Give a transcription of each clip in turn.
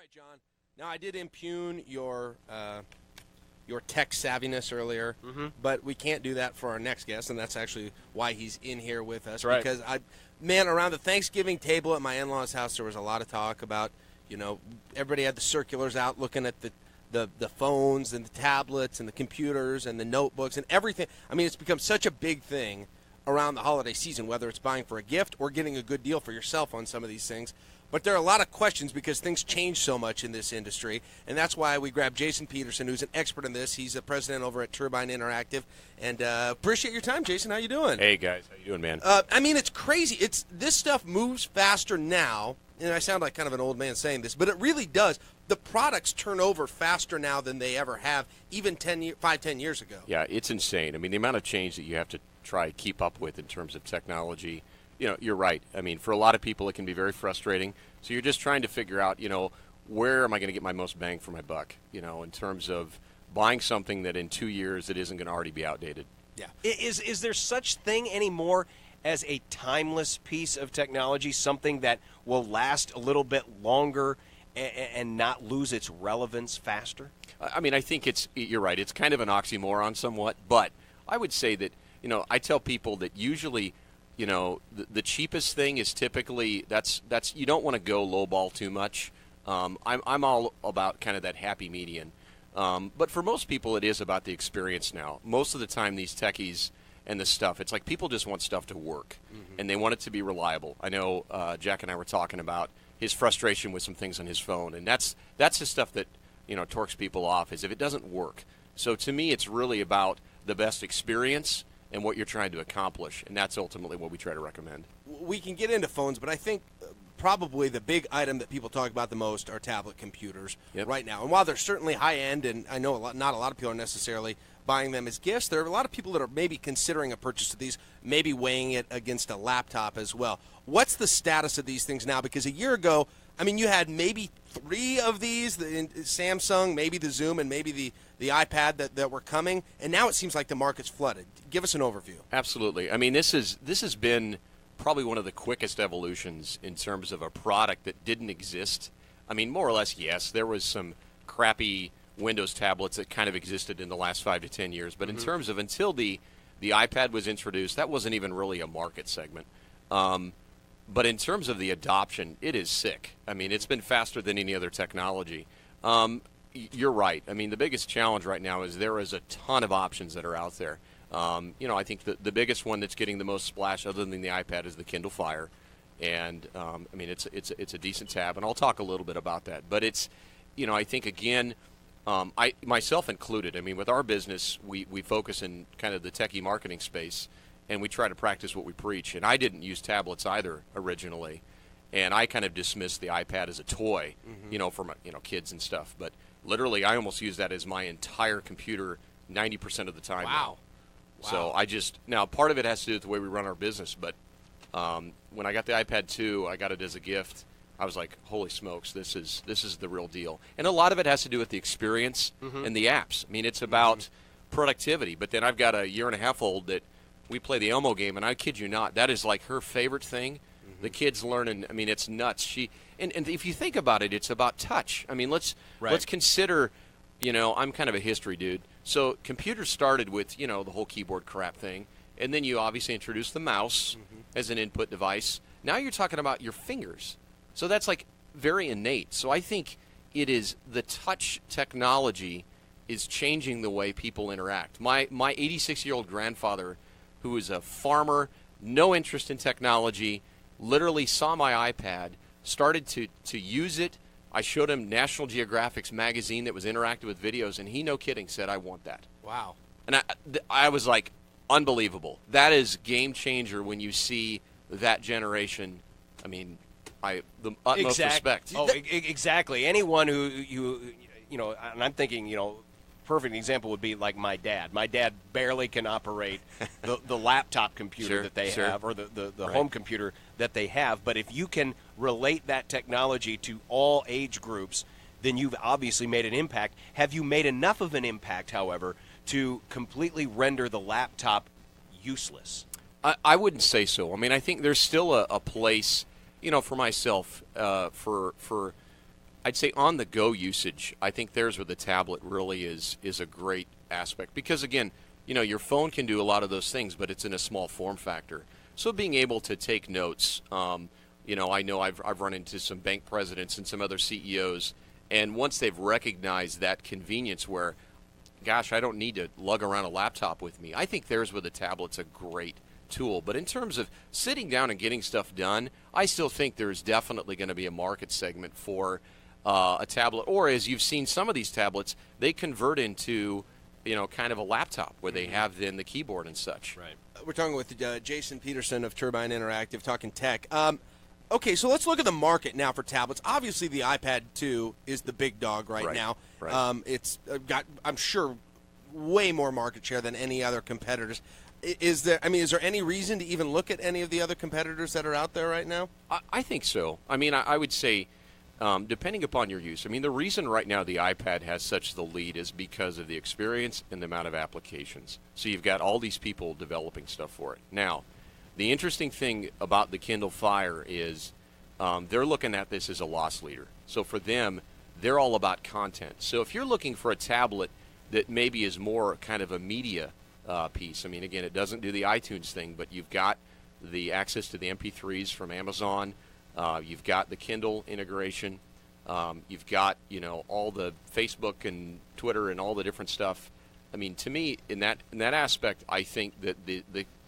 right, John. Now, I did impugn your tech savviness earlier, but we can't do that for our next guest, and that's actually why he's in here with us. That's right. Because, around the Thanksgiving table at my in-laws' house, there was a lot of talk about, everybody had the circulars out looking at the phones and the tablets and the computers and the notebooks and everything. I mean, it's become such a big thing around the holiday season, whether it's buying for a gift or getting a good deal for yourself on some of these things. But there are a lot of questions because things change so much in this industry, and that's why we grabbed Jason Peterson, who's an expert in this. He's the president over at Turbine Interactive, and appreciate your time, Jason. How you doing? Hey, guys. How you doing, man? It's crazy. This stuff moves faster now, and I sound like kind of an old man saying this, but it really does. The products turn over faster now than they ever have, even 10 years ago. Yeah, it's insane. I mean, the amount of change that you have to try to keep up with in terms of technology. You're right. I mean, for a lot of people, it can be very frustrating. So you're just trying to figure out, where am I going to get my most bang for my buck, in terms of buying something that in 2 years it isn't going to already be outdated. Yeah. Is there such thing anymore as a timeless piece of technology, something that will last a little bit longer and not lose its relevance faster? I mean, I think you're right. It's kind of an oxymoron somewhat, but I would say that, I tell people that usually – the cheapest thing is typically that's you don't want to go lowball too much. I'm all about kind of that happy median. But for most people, it is about the experience now. Most of the time, these techies and the stuff, it's like people just want stuff to work, and they want it to be reliable. I know Jack and I were talking about his frustration with some things on his phone, and that's the stuff that torques people off, is if it doesn't work. So to me, it's really about the best experience and what you're trying to accomplish, and that's ultimately what we try to recommend. We can get into phones, but I think probably the big item that people talk about the most are tablet computers right now. And while they're certainly high-end, and I know not a lot of people are necessarily buying them as gifts, there are a lot of people that are maybe considering a purchase of these, maybe weighing it against a laptop as well. What's the status of these things now? Because a year ago, you had maybe 3 of these, the Samsung, maybe the Zoom, and maybe the iPad that were coming, and now it seems like the market's flooded. Give us an overview. Absolutely. I mean, this has been probably one of the quickest evolutions in terms of a product that didn't exist. I mean, more or less, yes, there was some crappy Windows tablets that kind of existed in the last 5 to 10 years, but in terms of until the iPad was introduced, that wasn't even really a market segment. But in terms of the adoption, it is sick. I mean, it's been faster than any other technology. You're right. I mean, the biggest challenge right now is there is a ton of options that are out there. I think the biggest one that's getting the most splash, other than the iPad, is the Kindle Fire, and it's a decent tab, and I'll talk a little bit about that. But it's, I think again, I myself included. I mean, with our business, we focus in kind of the techie marketing space, and we try to practice what we preach. And I didn't use tablets either originally, and I kind of dismissed the iPad as a toy, for my kids and stuff. But literally, I almost use that as my entire computer 90% of the time. Wow. So now part of it has to do with the way we run our business, but when I got the iPad 2, I got it as a gift. I was like, holy smokes, this is the real deal. And a lot of it has to do with the experience and the apps. I mean, it's about productivity. But then I've got a 1.5-year-old that we play the Elmo game, and I kid you not, that is like her favorite thing. The kid's learning. I mean, it's nuts. And if you think about it, it's about touch. I mean, let's consider, I'm kind of a history dude. So computers started with, the whole keyboard crap thing, and then you obviously introduced the mouse as an input device. Now you're talking about your fingers. So that's like very innate. So I think it is the touch technology is changing the way people interact. My 86-year-old grandfather, who was a farmer, no interest in technology, literally saw my iPad, started to use it. I showed him National Geographic's magazine that was interactive with videos, and he, no kidding, said, I want that. Wow. And I was like, unbelievable. That is game changer when you see that generation. I mean, the utmost respect. Oh, exactly. Anyone who, and I'm thinking, perfect example would be like my dad. My dad barely can operate the laptop computer that they have, or the home computer that they have. But if you can relate that technology to all age groups, then you've obviously made an impact. Have you made enough of an impact, however, to completely render the laptop useless? I wouldn't say so. I mean, I think there's still a place, for myself, for I'd say on-the-go usage, I think there's where the tablet really is a great aspect. Because, again, your phone can do a lot of those things, but it's in a small form factor. So being able to take notes, I know I've run into some bank presidents and some other CEOs, and once they've recognized that convenience where, gosh, I don't need to lug around a laptop with me, I think there's where the tablet's a great tool. But in terms of sitting down and getting stuff done, I still think there's definitely going to be a market segment for a tablet. Or as you've seen some of these tablets, they convert into kind of a laptop where they have then the keyboard and such. Right. We're talking with Jason Peterson of Turbine Interactive, talking tech. Okay, so let's look at the market now for tablets. Obviously, the iPad 2 is the big dog right now. Right. It's got, I'm sure, way more market share than any other competitors. Is there any reason to even look at any of the other competitors that are out there right now? I think so. I would say, depending upon your use, the reason right now the iPad has such the lead is because of the experience and the amount of applications. So you've got all these people developing stuff for it. Now, the interesting thing about the Kindle Fire is they're looking at this as a loss leader. So for them, they're all about content. So if you're looking for a tablet that maybe is more kind of a media piece, again, it doesn't do the iTunes thing, but you've got the access to the MP3s from Amazon. You've got the Kindle integration. You've got, all the Facebook and Twitter and all the different stuff. To me, in that aspect, I think that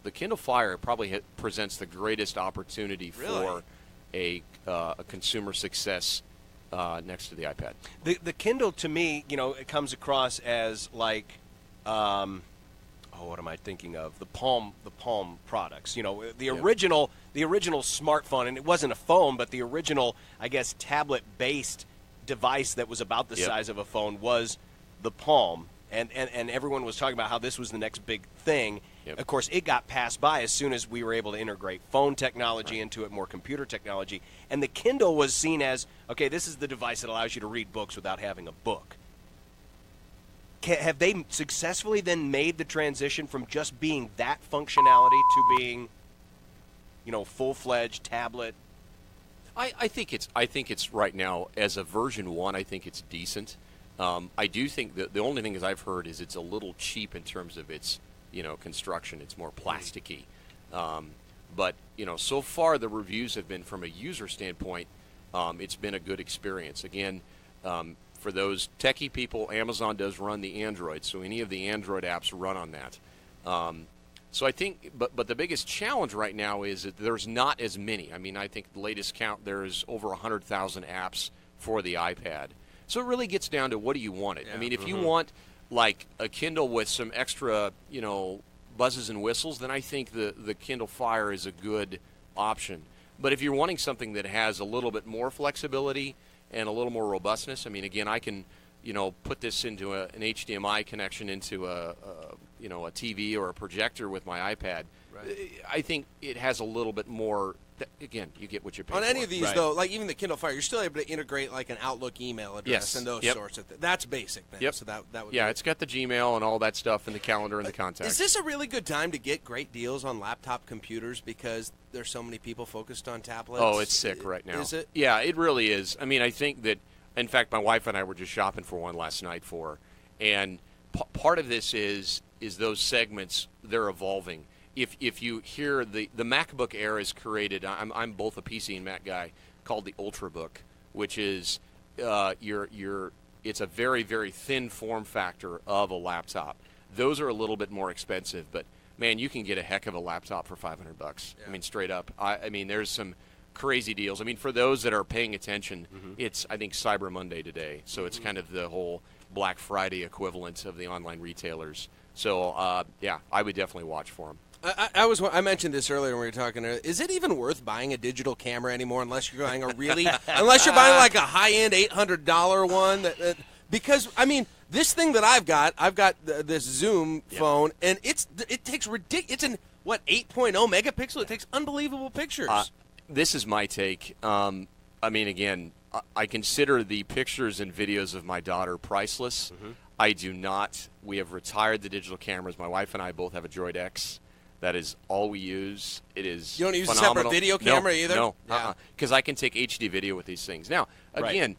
the Kindle Fire probably presents the greatest opportunity for a consumer success next to the iPad. The Kindle, to me, it comes across as like, what am I thinking of? The Palm products. The original smartphone, and it wasn't a phone, but the original, I guess, tablet-based device that was about the size of a phone was the Palm. And everyone was talking about how this was the next big thing. Yep. Of course, it got passed by as soon as we were able to integrate phone technology into it, more computer technology. And the Kindle was seen as, okay, this is the device that allows you to read books without having a book. Have they successfully then made the transition from just being that functionality to being, full-fledged tablet? I think it's right now, as a version 1, I think it's decent. I do think that the only thing I've heard is it's a little cheap in terms of its, construction. It's more plasticky. But, so far the reviews have been, from a user standpoint, it's been a good experience. Again, for those techie people, Amazon does run the Android, so any of the Android apps run on that. So I think, but the biggest challenge right now is that there's not as many. I think the latest count, there's over 100,000 apps for the iPad. So it really gets down to, what do you want it? Yeah. If you want like a Kindle with some extra, buzzes and whistles, then I think the Kindle Fire is a good option. But if you're wanting something that has a little bit more flexibility and a little more robustness, again, I can, put this into an HDMI connection into a TV or a projector with my iPad. Right. I think it has a little bit more. Again, you get what you pay for. On any of these, though, like even the Kindle Fire, you're still able to integrate like an Outlook email address and those sorts of things. That's basic then. Yep. So that would it's got the Gmail and all that stuff and the calendar and the contacts. Is this a really good time to get great deals on laptop computers because there's so many people focused on tablets? Oh, it's sick right now. Is it? Yeah, it really is. I think that, in fact, my wife and I were just shopping for one last night for her, and part of this is those segments, they're evolving. If you hear the MacBook Air is created, I'm both a PC and Mac guy, called the Ultrabook, which is it's a very, very thin form factor of a laptop. Those are a little bit more expensive, but man, you can get a heck of a laptop for $500. Yeah. Straight up. There's some crazy deals. For those that are paying attention, it's, I think, Cyber Monday today, so it's kind of the whole Black Friday equivalent of the online retailers. So I would definitely watch for them. I mentioned this earlier when we were talking. Is it even worth buying a digital camera anymore unless you're buying unless you're buying like a high-end $800 one? Because this thing that I've got this Zoom phone, and it takes ridiculous. It's an 8.0 megapixel. It takes unbelievable pictures. This is my take. Again, I consider the pictures and videos of my daughter priceless. I do not. We have retired the digital cameras. My wife and I both have a Droid X. That is all we use. It is You don't use phenomenal. a separate video camera either? No, because I can take HD video with these things. Now, again,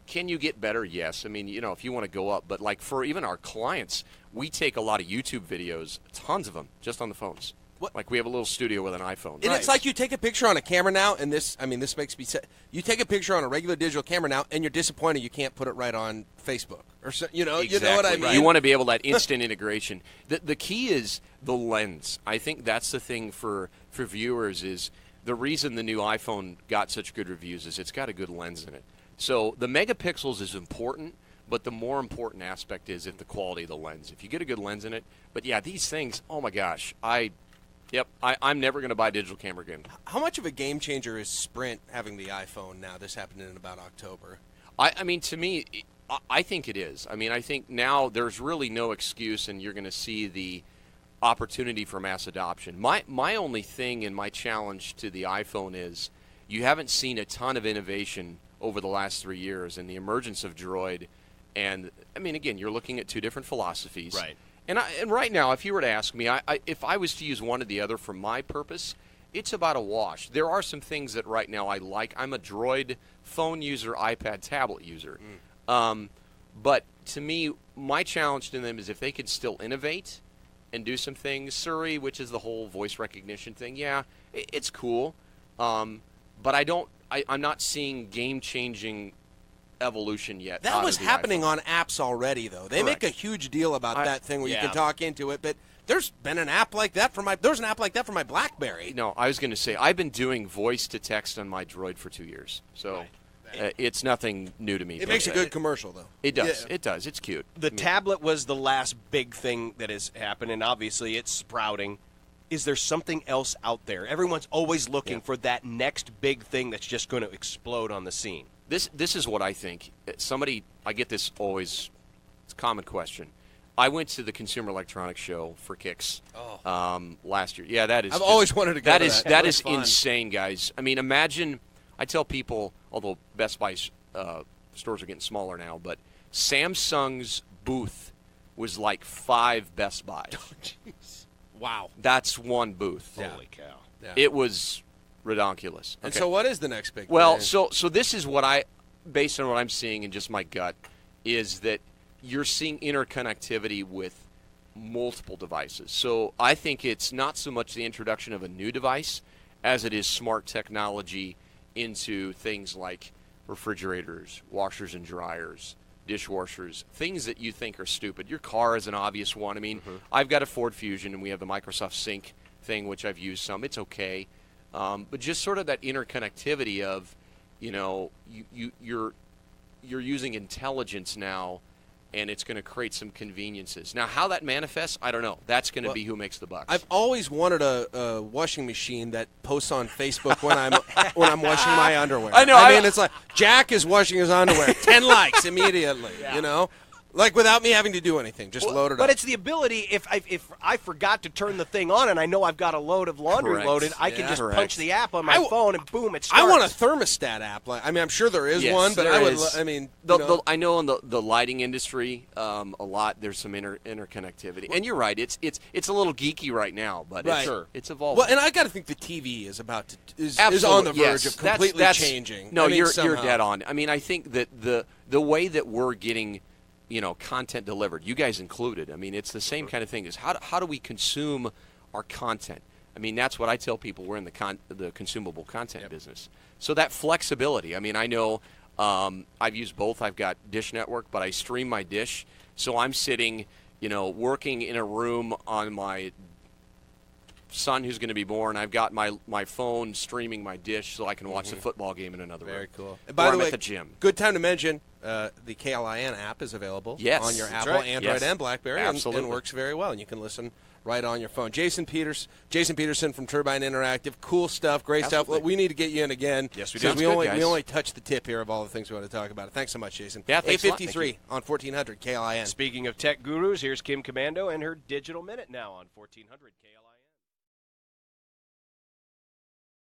Can you get better? Yes. I mean, if you want to go up, but like for even our clients, we take a lot of YouTube videos, tons of them, just on the phones. What? Like we have a little studio with an iPhone. And it's like you take a picture on a camera now, and this makes me say, you take a picture on a regular digital camera now, and you're disappointed you can't put it right on Facebook or so, you know what I mean. Right. You want to be able that instant integration. The key is the lens. I think that's the thing for viewers is the reason the new iPhone got such good reviews is it's got a good lens in it. So the megapixels is important, but the more important aspect is the quality of the lens. If you get a good lens in it, but yeah, these things, oh my gosh, I'm never going to buy a digital camera again. How much of a game changer is Sprint having the iPhone now? This happened in about October. I mean, to me, I think it is. I mean, I think now there's really no excuse, and you're going to see the opportunity for mass adoption. My only thing and my challenge to the iPhone is you haven't seen a ton of innovation over the last 3 years, and the emergence of Droid. And, I mean, again, you're looking at two different philosophies. Right. And right now, if you were to ask me, if I was to use one or the other for my purpose, it's about a wash. There are some things that right now I like. I'm a Droid phone user, iPad tablet user. But to me, my challenge to them is if they can still innovate and do some things. Siri, which is the whole voice recognition thing, yeah, it's cool. But I'm not seeing game-changing evolution yet. That was happening iPhone. on apps already, though. They make a huge deal about that thing where you can talk into it, but there's been an app like that for my BlackBerry. No, I was going to say I've been doing voice to text on my Droid for 2 years, so it's nothing new to me. It makes a good commercial, though. It does. Yeah. It does. It's cute. The tablet was the last big thing that has happened, and obviously it's sprouting. Is there something else out there? Everyone's always looking for that next big thing that's just going to explode on the scene. This is what I think. I get this always. It's a common question. I went to the Consumer Electronics Show for kicks last year. Yeah, that is. I've always wanted to go to that. That is insane, guys. I mean, imagine. I tell people, although Best Buy stores are getting smaller now, but Samsung's booth was like 5 Best Buys. Oh, jeez. Wow. That's one booth. Yeah. Holy cow. Yeah. It was redonkulous. And so what is the next big Well, thing? so this is what based on what I'm seeing and just my gut, is that you're seeing interconnectivity with multiple devices. So I think it's not so much the introduction of a new device as it is smart technology into things like refrigerators, washers and dryers, dishwashers, things that you think are stupid. Your car is an obvious one. I mean, I've got a Ford Fusion, and we have the Microsoft Sync thing, which I've used some. It's okay. But just sort of that interconnectivity of, you're using intelligence now, and it's going to create some conveniences. Now, how that manifests, I don't know. That's going to be who makes the bucks. I've always wanted a washing machine that posts on Facebook when I'm washing my underwear. I know. I mean, it's like Jack is washing his underwear, 10 likes immediately. Yeah. Like without me having to do anything, just load it up. But it's the ability, if I forgot to turn the thing on and I know I've got a load of laundry Correct. loaded, I can just Correct. punch the app on my phone and boom, it starts. I want a thermostat app. I'm sure there is one, but there is. I know in the lighting industry, a lot there's some interconnectivity, and you're right. It's a little geeky right now, but it's evolving. Well, and I got to think the TV is is on the verge of completely changing. No, you're dead on. I mean, I think that the way that we're getting content delivered, you guys included. I mean, it's the same kind of thing. Is how do we consume our content? I mean, that's what I tell people. We're in the consumable content business. So that flexibility. I mean, I know I've used both. I've got Dish Network, but I stream my Dish. So I'm sitting, working in a room on my son who's going to be born. I've got my phone streaming my Dish so I can watch the football game in another room. Very cool. And by the way, at the gym. Good time to mention the KLIN app is available on your Apple, Android, and BlackBerry, and works very well. And you can listen right on your phone. Jason Peterson from Turbine Interactive. Cool stuff, great stuff. Well, we need to get you in again. Yes, we do. We only touched the tip here of all the things we want to talk about. Thanks so much, Jason. Yeah, thanks 8:53 on 1400 KLIN. Speaking of tech gurus, here's Kim Commando and her Digital Minute now on 1400 KLIN.